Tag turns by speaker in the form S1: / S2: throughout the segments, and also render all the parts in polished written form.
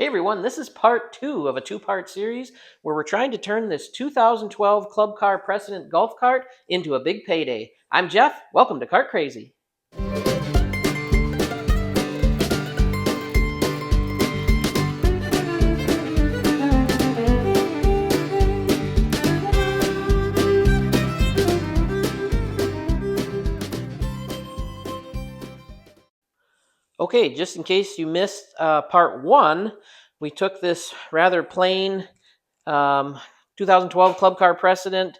S1: Hey everyone, this is part 2 of a 2-part series where we're trying to turn this 2012 Club Car Precedent golf cart into a big payday. I'm Jeff, welcome to Kart Crazy. Okay, just in case you missed part 1, we took this rather plain 2012 Club Car Precedent.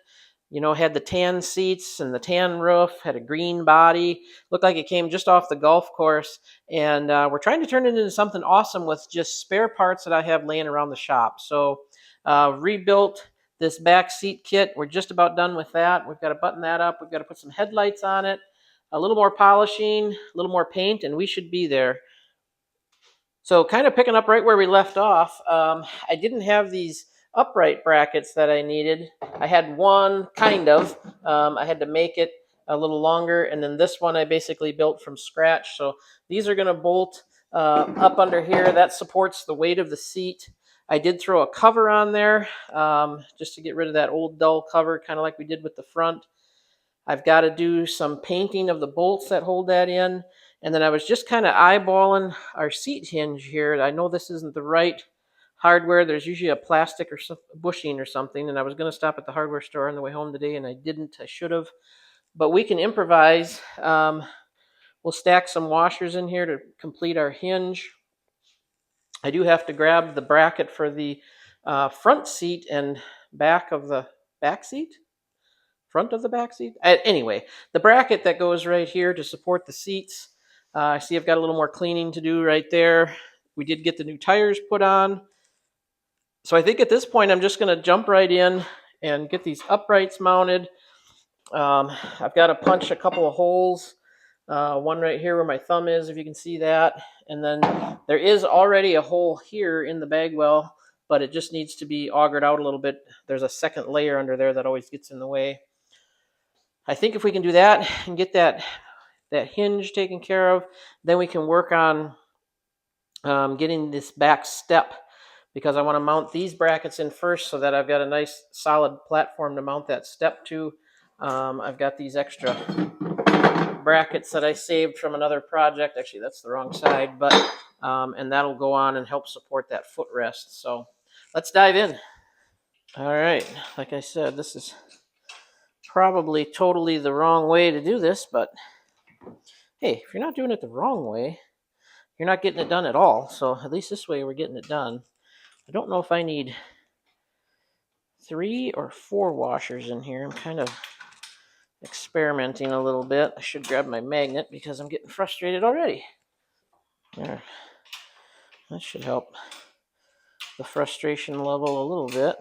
S1: Had the tan seats and the tan roof, had a green body, looked like it came just off the golf course. And we're trying to turn it into something awesome with just spare parts that I have laying around the shop. So rebuilt this back seat kit. We're just about done with that. We've got to button that up. We've got to put some headlights on it, a little more polishing, a little more paint, and we should be there. So kind of picking up right where we left off, I didn't have these upright brackets that I needed. I had one, kind of. I had to make it a little longer, and then this one I basically built from scratch. So these are going to bolt up under here. That supports the weight of the seat. I did throw a cover on there just to get rid of that old dull cover, kind of like we did with the front. I've got to do some painting of the bolts that hold that in. And then I was just kind of eyeballing our seat hinge here. I know this isn't the right hardware. There's usually a plastic or bushing or something. And I was going to stop at the hardware store on the way home today, and I didn't. I should have. But we can improvise. We'll stack some washers in here to complete our hinge. I do have to grab the bracket for the front seat and back of the back seat. Front of the back seat. Anyway, the bracket that goes right here to support the seats. I see I've got a little more cleaning to do right there. We did get the new tires put on. So I think at this point I'm just going to jump right in and get these uprights mounted. I've got to punch a couple of holes. One right here where my thumb is, if you can see that. And then there is already a hole here in the bag well, but it just needs to be augured out a little bit. There's a second layer under there that always gets in the way. I think if we can do that and get that hinge taken care of, then we can work on getting this back step, because I want to mount these brackets in first so that I've got a nice solid platform to mount that step to. I've got these extra brackets that I saved from another project. Actually, that's the wrong side, but and that'll go on and help support that footrest. So let's dive in. All right, like I said, this is probably totally the wrong way to do this, but hey, if you're not doing it the wrong way, you're not getting it done at all. So at least this way we're getting it done. I don't know if I need 3 or 4 washers in here. I'm kind of experimenting a little bit. I should grab my magnet because I'm getting frustrated already. There. That should help the frustration level a little bit.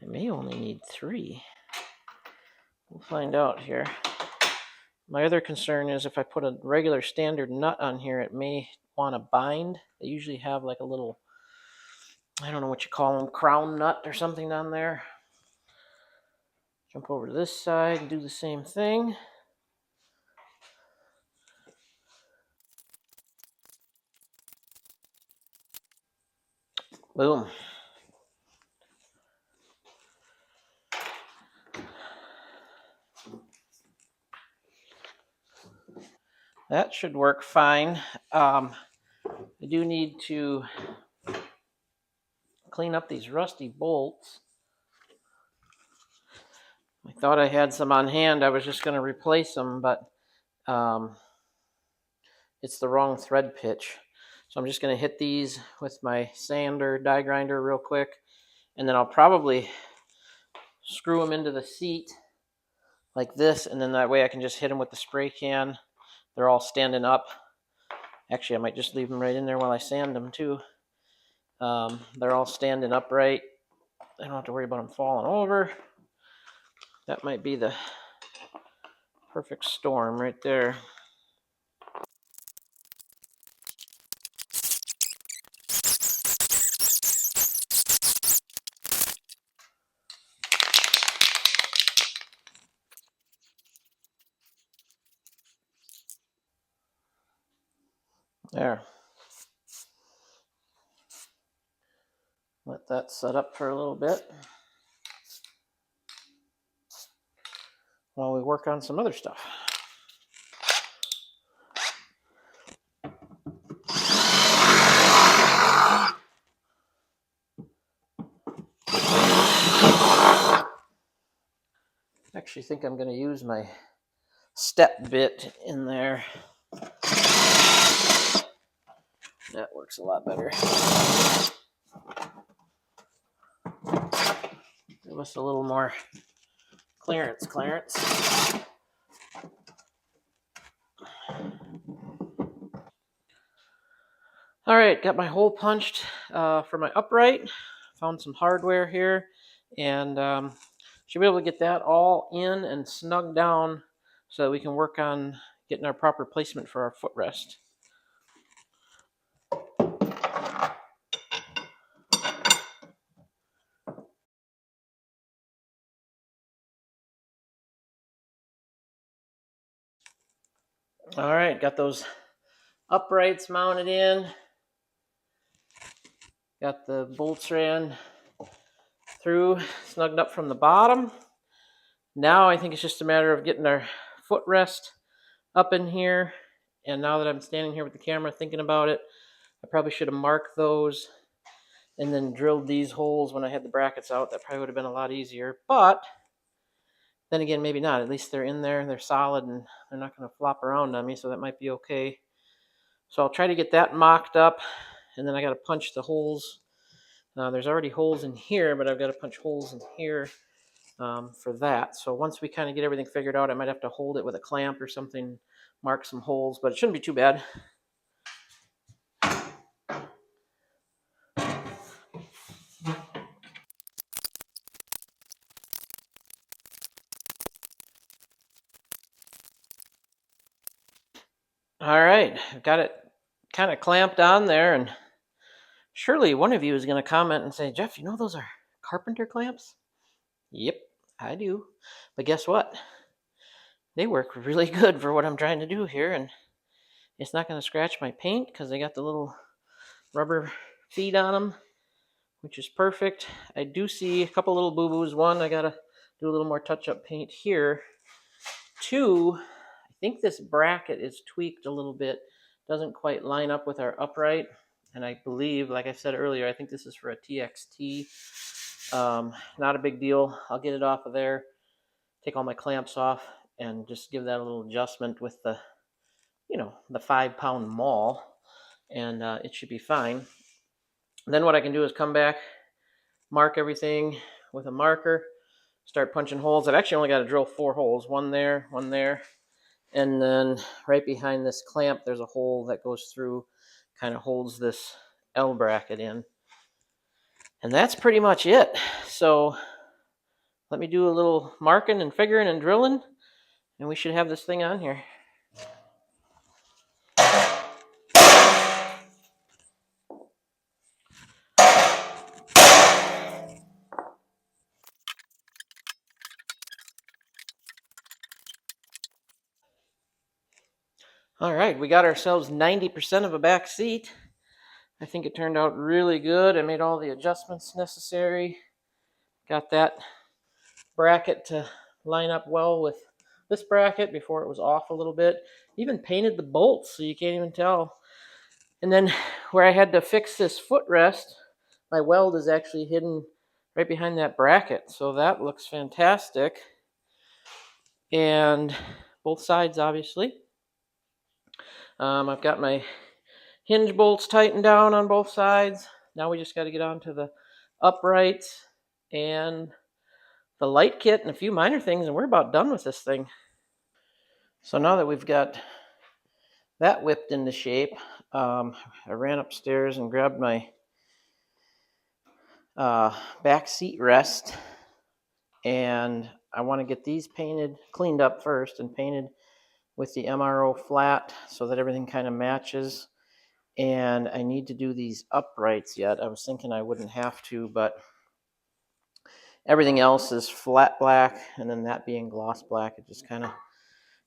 S1: I may only need 3. We'll find out here. My other concern is if I put a regular standard nut on here, it may want to bind. They usually have like a little, I don't know what you call them, crown nut or something on there. Jump over to this side and do the same thing. Boom. That should work fine. I do need to clean up these rusty bolts. I thought I had some on hand. I was just going to replace them, but it's the wrong thread pitch. So I'm just going to hit these with my sander, die grinder real quick, and then I'll probably screw them into the seat like this, and then that way I can just hit them with the spray can. They're all standing up. Actually, I might just leave them right in there while I sand them too. They're all standing upright. I don't have to worry about them falling over. That might be the perfect storm right there. There. Let that set up for a little bit while we work on some other stuff. I actually think I'm going to use my step bit in there. That works a lot better. Give us a little more clearance. All right, got my hole punched for my upright. Found some hardware here, and should be able to get that all in and snug down so that we can work on getting our proper placement for our footrest. All right, got those uprights mounted in. Got the bolts ran through, snugged up from the bottom. Now I think it's just a matter of getting our footrest up in here. And now that I'm standing here with the camera thinking about it, I probably should have marked those and then drilled these holes when I had the brackets out. That probably would have been a lot easier. But then again, maybe not. At least they're in there, they're solid, and they're not going to flop around on me, so that might be okay. So I'll try to get that mocked up, and then I got to punch the holes. There's already holes in here, but I've got to punch holes in here for that. So once we kind of get everything figured out, I might have to hold it with a clamp or something, mark some holes, but it shouldn't be too bad. All right, I've got it kind of clamped on there, and surely one of you is going to comment and say, Jeff, you know those are carpenter clamps? Yep, I do. But guess what? They work really good for what I'm trying to do here, and it's not going to scratch my paint because they got the little rubber feet on them, which is perfect. I do see a couple little boo-boos. One, I got to do a little more touch-up paint here. Two, I think this bracket is tweaked a little bit. Doesn't quite line up with our upright. And I believe, like I said earlier, I think this is for a TXT. Not a big deal. I'll get it off of there, take all my clamps off, and just give that a little adjustment with the, the 5-pound maul, and it should be fine. Then what I can do is come back, mark everything with a marker, start punching holes. I've actually only got to drill 4 holes, one there, and then right behind this clamp, there's a hole that goes through, kind of holds this L bracket in. And that's pretty much it. So let me do a little marking and figuring and drilling, and we should have this thing on here. All right, we got ourselves 90% of a back seat. I think it turned out really good. I made all the adjustments necessary. Got that bracket to line up well with this bracket before it was off a little bit. Even painted the bolts so you can't even tell. And then where I had to fix this footrest, my weld is actually hidden right behind that bracket. So that looks fantastic. And both sides, obviously. I've got my hinge bolts tightened down on both sides. Now we just got to get onto the uprights and the light kit and a few minor things, and we're about done with this thing. So now that we've got that whipped into shape, I ran upstairs and grabbed my back seat rest, and I want to get these cleaned up first and painted with the MRO flat so that everything kind of matches. And I need to do these uprights yet. I was thinking I wouldn't have to, but everything else is flat black, and then that being gloss black, it just kind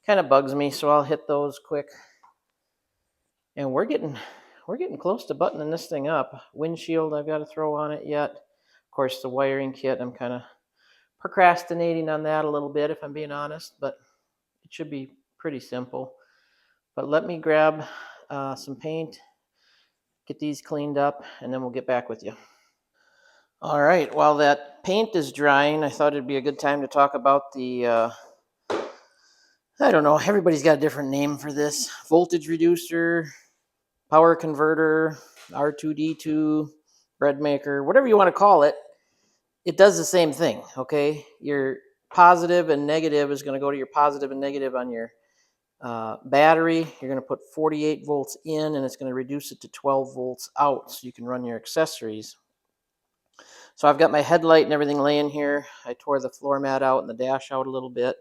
S1: of bugs me. So I'll hit those quick And we're getting close to buttoning this thing up. Windshield I've got to throw on it yet. Of course, the wiring kit, I'm kind of procrastinating on that a little bit, if I'm being honest, but it should be pretty simple. But let me grab some paint, get these cleaned up, and then we'll get back with you. All right, while that paint is drying, I thought it'd be a good time to talk about the, I don't know, everybody's got a different name for this. Voltage reducer, power converter, R2D2, bread maker, whatever you want to call it. It does the same thing, okay? Your positive and negative is going to go to your positive and negative on your battery. You're going to put 48 volts in, and it's going to reduce it to 12 volts out so you can run your accessories. So I've got my headlight and everything laying here. I tore the floor mat out and the dash out a little bit.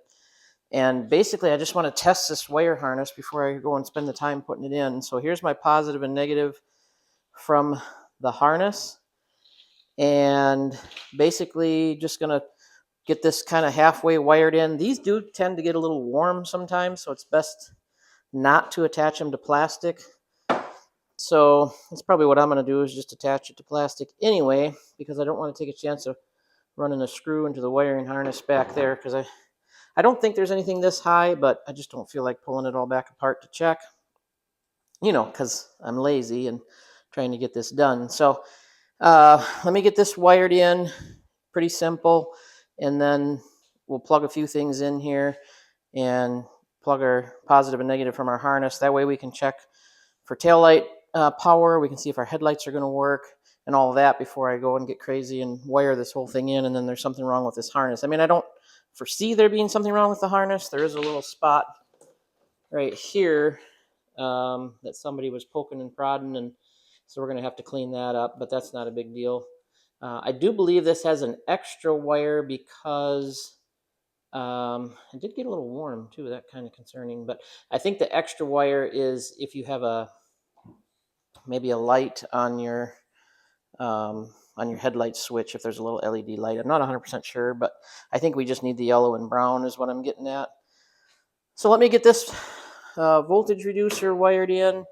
S1: And basically, I just want to test this wire harness before I go and spend the time putting it in. So here's my positive and negative from the harness. And basically just going to get this kind of halfway wired in. These do tend to get a little warm sometimes, so it's best not to attach them to plastic. So that's probably what I'm going to do, is just attach it to plastic anyway, because I don't want to take a chance of running a screw into the wiring harness back there, because I don't think there's anything this high, but I just don't feel like pulling it all back apart to check, because I'm lazy and trying to get this done. So let me get this wired in, pretty simple, and then we'll plug a few things in here and plug our positive and negative from our harness. That way we can check for taillight power. We can see if our headlights are going to work and all of that before I go and get crazy and wire this whole thing in, and then there's something wrong with this harness. I mean, I don't foresee there being something wrong with the harness. There is a little spot right here that somebody was poking and prodding, and so we're going to have to clean that up, but that's not a big deal. I do believe this has an extra wire because it did get a little warm too. That kind of concerning, but I think the extra wire is if you have maybe a light on your headlight switch, if there's a little LED light. I'm not 100% sure, but I think we just need the yellow and brown is what I'm getting at. So let me get this voltage reducer wired in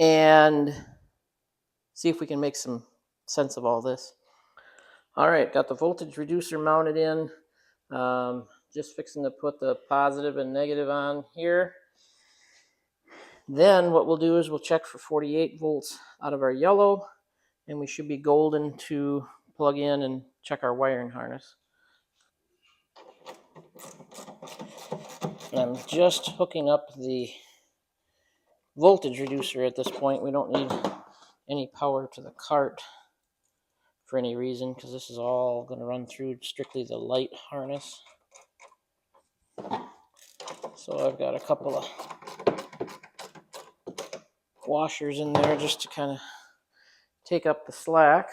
S1: and see if we can make some sense of all this. All right, got the voltage reducer mounted in. Just fixing to put the positive and negative on here. Then what we'll do is we'll check for 48 volts out of our yellow, and we should be golden to plug in and check our wiring harness. And I'm just hooking up the voltage reducer at this point. We don't need any power to the cart for any reason, because this is all going to run through strictly the light harness. So I've got a couple of washers in there just to kind of take up the slack.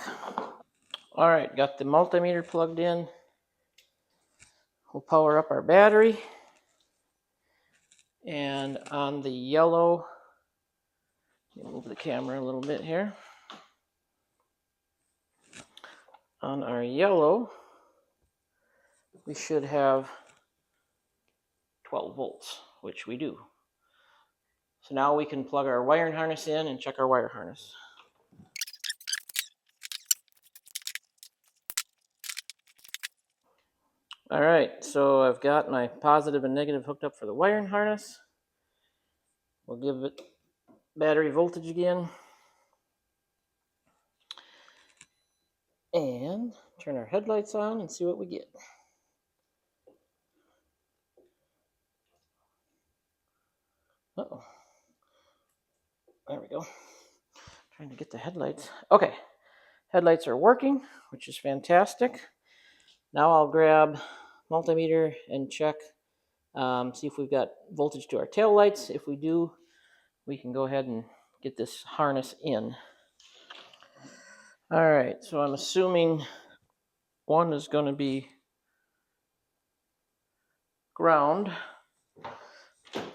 S1: All right, got the multimeter plugged in. We'll power up our battery. And on the yellow, move the camera a little bit here. On our yellow, we should have 12 volts, which we do. So now we can plug our wiring harness in and check our wire harness. All right, so I've got my positive and negative hooked up for the wiring harness. We'll give it battery voltage again. And turn our headlights on and see what we get. Uh-oh. There we go. Trying to get the headlights. Okay, headlights are working, which is fantastic. Now I'll grab multimeter and check, see if we've got voltage to our tail lights. If we do, we can go ahead and get this harness in. All right, so I'm assuming one is going to be ground.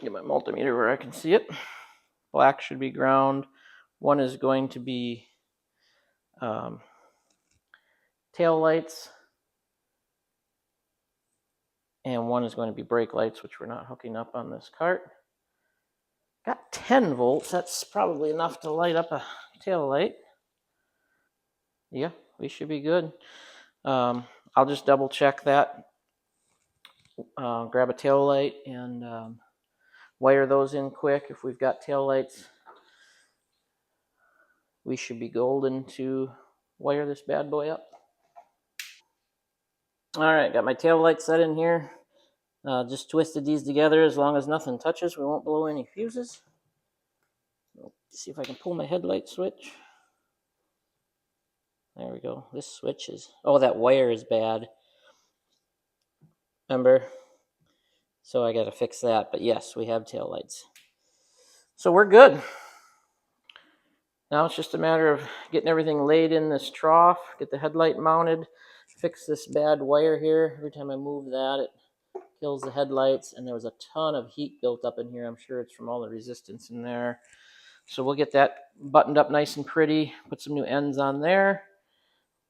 S1: Get my multimeter where I can see it. Black should be ground. One is going to be tail lights, and one is going to be brake lights, which we're not hooking up on this cart. Got 10 volts. That's probably enough to light up a tail light. Yeah, we should be good. I'll just double check that. Grab a tail light and wire those in quick. If we've got tail lights, we should be golden to wire this bad boy up. All right, got my tail light set in here. Just twisted these together. As long as nothing touches, we won't blow any fuses. Let's see if I can pull my headlight switch. There we go. This switch is... Oh, that wire is bad. Remember? So I got to fix that. But yes, we have tail lights. So we're good. Now it's just a matter of getting everything laid in this trough, get the headlight mounted, fix this bad wire here. Every time I move that, it kills the headlights, and there was a ton of heat built up in here. I'm sure it's from all the resistance in there. So we'll get that buttoned up nice and pretty, put some new ends on there,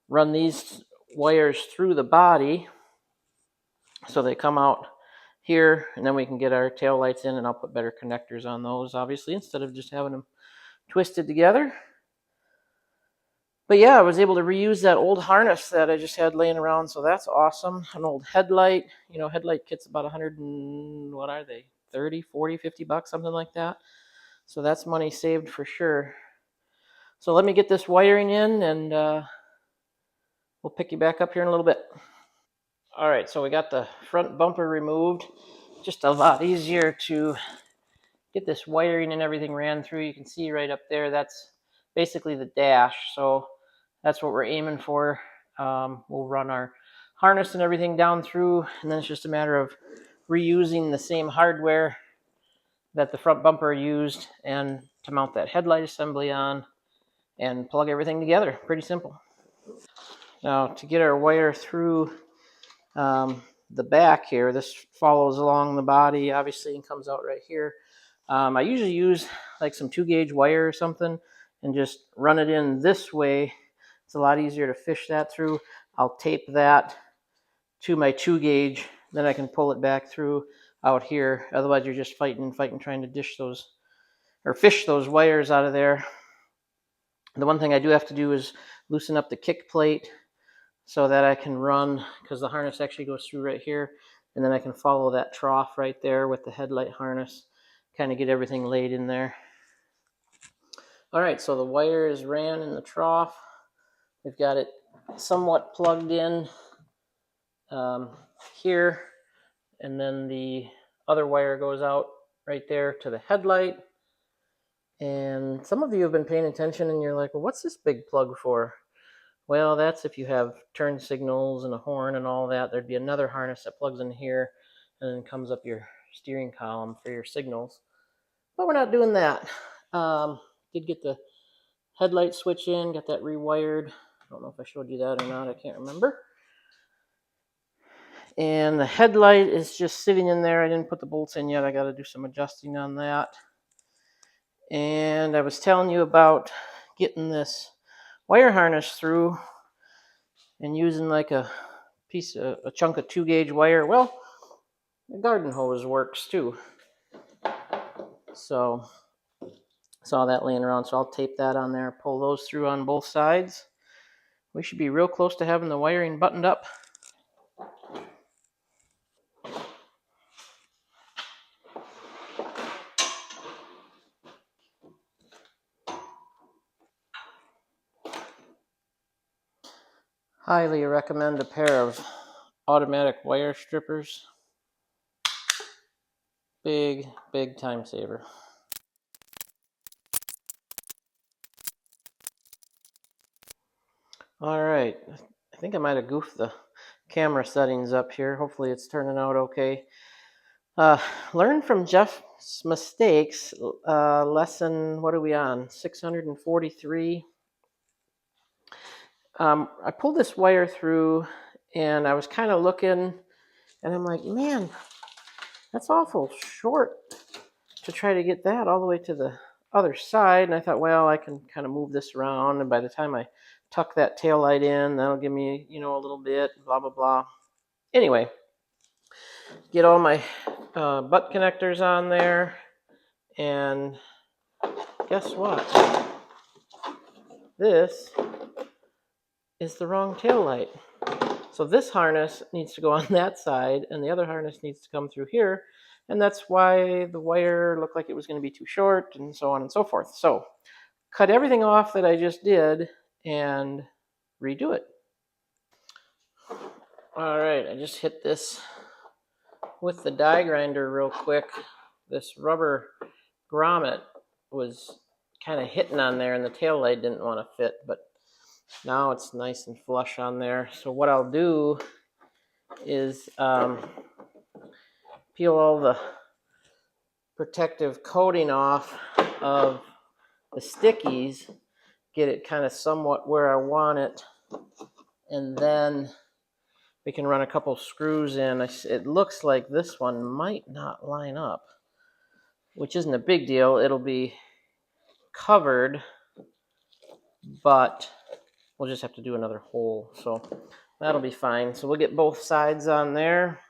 S1: run these wires through the body so they come out here, and then we can get our tail lights in, and I'll put better connectors on those, obviously, instead of just having them twisted together. But yeah, I was able to reuse that old harness that I just had laying around, so that's awesome. An old headlight, headlight kit's about 100 and what are they? 30, 40, 50 bucks, something like that. So that's money saved for sure. So let me get this wiring in, and we'll pick you back up here in a little bit. All right, so we got the front bumper removed. Just a lot easier to get this wiring and everything ran through. You can see right up there, that's basically the dash. So that's what we're aiming for. We'll run our harness and everything down through, and then it's just a matter of reusing the same hardware that the front bumper used and to mount that headlight assembly on and plug everything together. Pretty simple. Now to get our wire through the back here, this follows along the body obviously and comes out right here. I usually use like some 2-gauge wire or something and just run it in this way. It's a lot easier to fish that through. I'll tape that to my 2-gauge, then I can pull it back through out here. Otherwise you're just fighting trying to dish those or fish those wires out of there. The one thing I do have to do is loosen up the kick plate so that I can run, because the harness actually goes through right here, and then I can follow that trough right there with the headlight harness, kind of get everything laid in there. All right, so the wire is ran in the trough. We've got it somewhat plugged in here, and then the other wire goes out right there to the headlight. And some of you have been paying attention and you're like, well, what's this big plug for? Well, that's if you have turn signals and a horn and all that. There'd be another harness that plugs in here and then comes up your steering column for your signals. But we're not doing that. Did get the headlight switch in, got that rewired. I don't know if I showed you that or not. I can't remember. And the headlight is just sitting in there. I didn't put the bolts in yet. I got to do some adjusting on that. And I was telling you about getting this wire harness through and using like a chunk of 2-gauge wire. Well, the garden hose works too. So saw that laying around, so I'll tape that on there, pull those through on both sides. We should be real close to having the wiring buttoned up. Highly recommend a pair of automatic wire strippers. Big time saver. All right, I think I might have goofed the camera settings up here. Hopefully it's turning out okay. Learn from Jeff's mistakes. Lesson, what are we on? 643. I pulled this wire through and I was kind of looking and I'm like, man, that's awful short to try to get that all the way to the other side. And I thought, well, I can kind of move this around. And by the time I tuck that tail light in, that'll give me, a little bit, blah, blah, blah. Anyway, get all my butt connectors on there. And guess what? This is the wrong tail light. So this harness needs to go on that side, and the other harness needs to come through here. And that's why the wire looked like it was going to be too short, and so on and so forth. So cut everything off that I just did and redo it. All right, I just hit this with the die grinder real quick. This rubber grommet was kind of hitting on there, and the tail light didn't want to fit, but now it's nice and flush on there. So what I'll do is peel all the protective coating off of the stickies, get it kind of somewhat where I want it, and then we can run a couple screws in. It looks like this one might not line up, which isn't a big deal. It'll be covered, but we'll just have to do another hole, so that'll be fine. So we'll get both sides on there.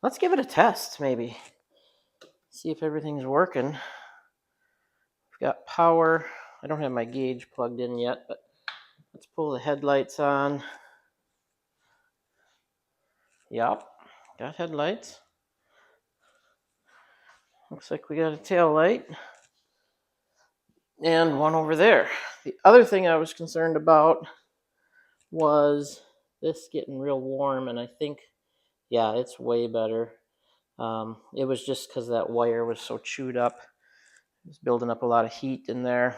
S1: Let's give it a test, maybe. See if everything's working. We've got power. I don't have my gauge plugged in yet, but let's pull the headlights on. Yep, got headlights. Looks like we got a tail light. And one over there. The other thing I was concerned about was this getting real warm, and I think, yeah, it's way better. It was just because that wire was so chewed up. It was building up a lot of heat in there.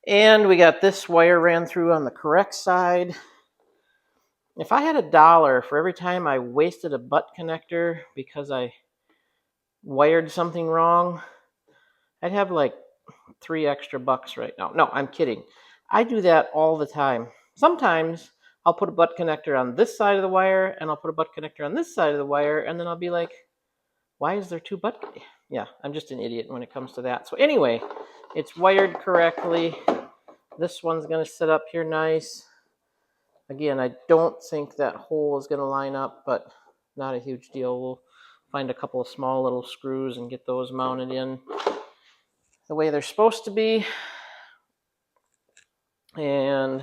S1: And we got this wire ran through on the correct side. If I had $1 for every time I wasted a butt connector because I wired something wrong, I'd have like $3 extra right now. No, I'm kidding. I do that all the time. Sometimes I'll put a butt connector on this side of the wire, and I'll put a butt connector on this side of the wire, and then I'll be like, why is there two butt? Yeah, I'm just an idiot when it comes to that. So anyway, it's wired correctly. This one's going to sit up here nice. Again, I don't think that hole is going to line up, but not a huge deal. We'll find a couple of small little screws and get those mounted in the way they're supposed to be. And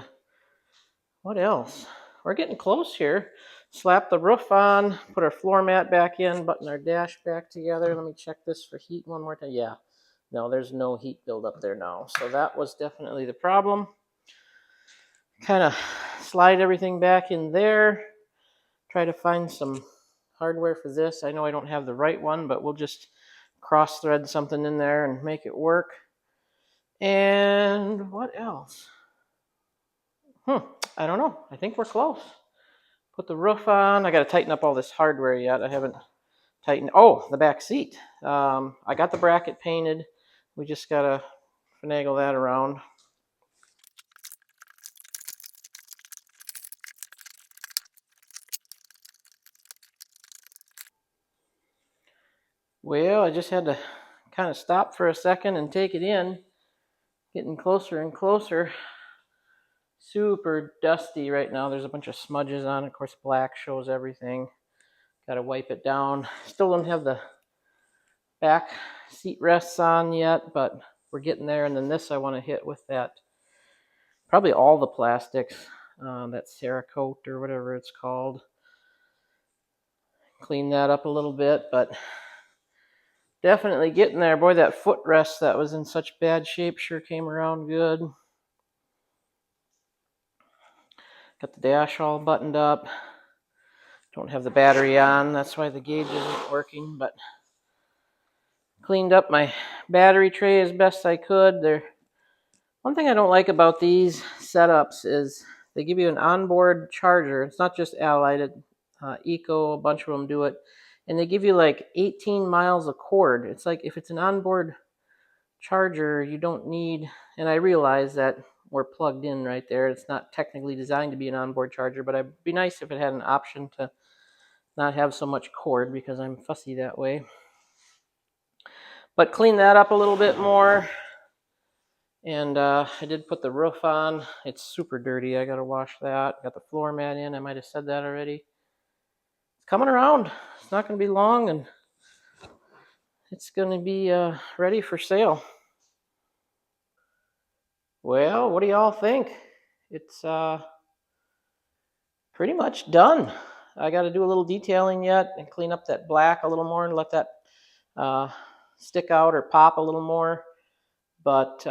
S1: what else? We're getting close here. Slap the roof on, put our floor mat back in, button our dash back together. Let me check this for heat one more time. Yeah, no, there's no heat buildup there now. So that was definitely the problem. Kind of slide everything back in there. Try to find some hardware for this. I know I don't have the right one, but we'll just cross thread something in there and make it work. And what else? I don't know. I think we're close. Put the roof on. I got to tighten up all this hardware yet. I haven't tightened. Oh, the back seat. I got the bracket painted. We just got to finagle that around. Well, I just had to kind of stop for a second and take it in. Getting closer and closer. Super dusty right now. There's a bunch of smudges on it. Of course, black shows everything. Got to wipe it down. Still don't have the back seat rests on yet, but we're getting there. And then this I want to hit with that, probably all the plastics, that Cerakote or whatever it's called. Clean that up a little bit, but definitely getting there. Boy, that footrest that was in such bad shape sure came around good. Got the dash all buttoned up. Don't have the battery on, that's why the gauge isn't working, but cleaned up my battery tray as best I could. One thing I don't like about these setups is they give you an onboard charger. It's not just Allied, Eco, a bunch of them do it. And they give you like 18 miles of cord. It's like if it's an onboard charger, you don't need, and I realize that we're plugged in right there. It's not technically designed to be an onboard charger, but it'd be nice if it had an option to not have so much cord because I'm fussy that way. But clean that up a little bit more. And I did put the roof on. It's super dirty. I got to wash that. Got the floor mat in. I might have said that already. It's coming around. It's not going to be long, and it's going to be ready for sale. Well, what do y'all think? It's pretty much done. I got to do a little detailing yet and clean up that black a little more and let that uh, stick out or pop a little more. But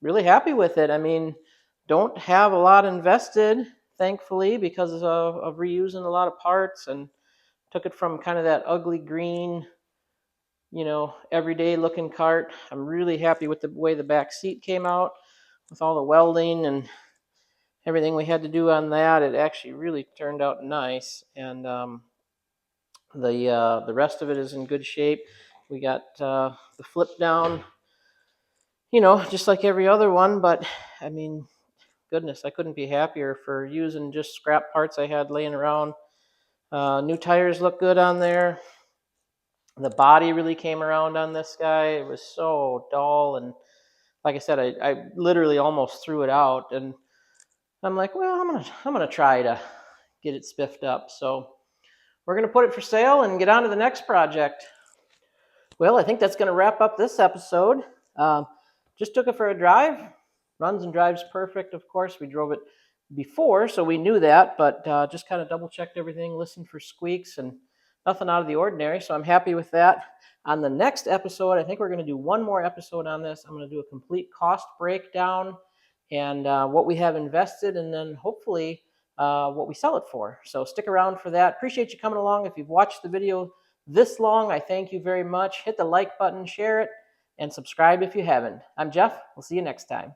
S1: really happy with it. I mean, don't have a lot invested, thankfully, because of reusing a lot of parts, and took it from kind of that ugly green, everyday looking cart. I'm really happy with the way the back seat came out with all the welding and everything we had to do on that. It actually really turned out nice, and the rest of it is in good shape. We got the flip down, just like every other one. But I mean, goodness, I couldn't be happier for using just scrap parts I had laying around. New tires look good on there. The body really came around on this guy. It was so dull, and like I said, I literally almost threw it out, and I'm like, well, I'm gonna try to get it spiffed up. So we're gonna put it for sale and get on to the next project. Well, I think that's gonna wrap up this episode. Just took it for a drive. Runs and drives perfect. Of course, we drove it before, so we knew that, but just kind of double checked everything, listened for squeaks, and nothing out of the ordinary. So I'm happy with that. On the next episode, I think we're going to do one more episode on this. I'm going to do a complete cost breakdown and what we have invested, and then hopefully what we sell it for. So stick around for that. Appreciate you coming along. If you've watched the video this long, I thank you very much. Hit the like button, share it, and subscribe if you haven't. I'm Jeff. We'll see you next time.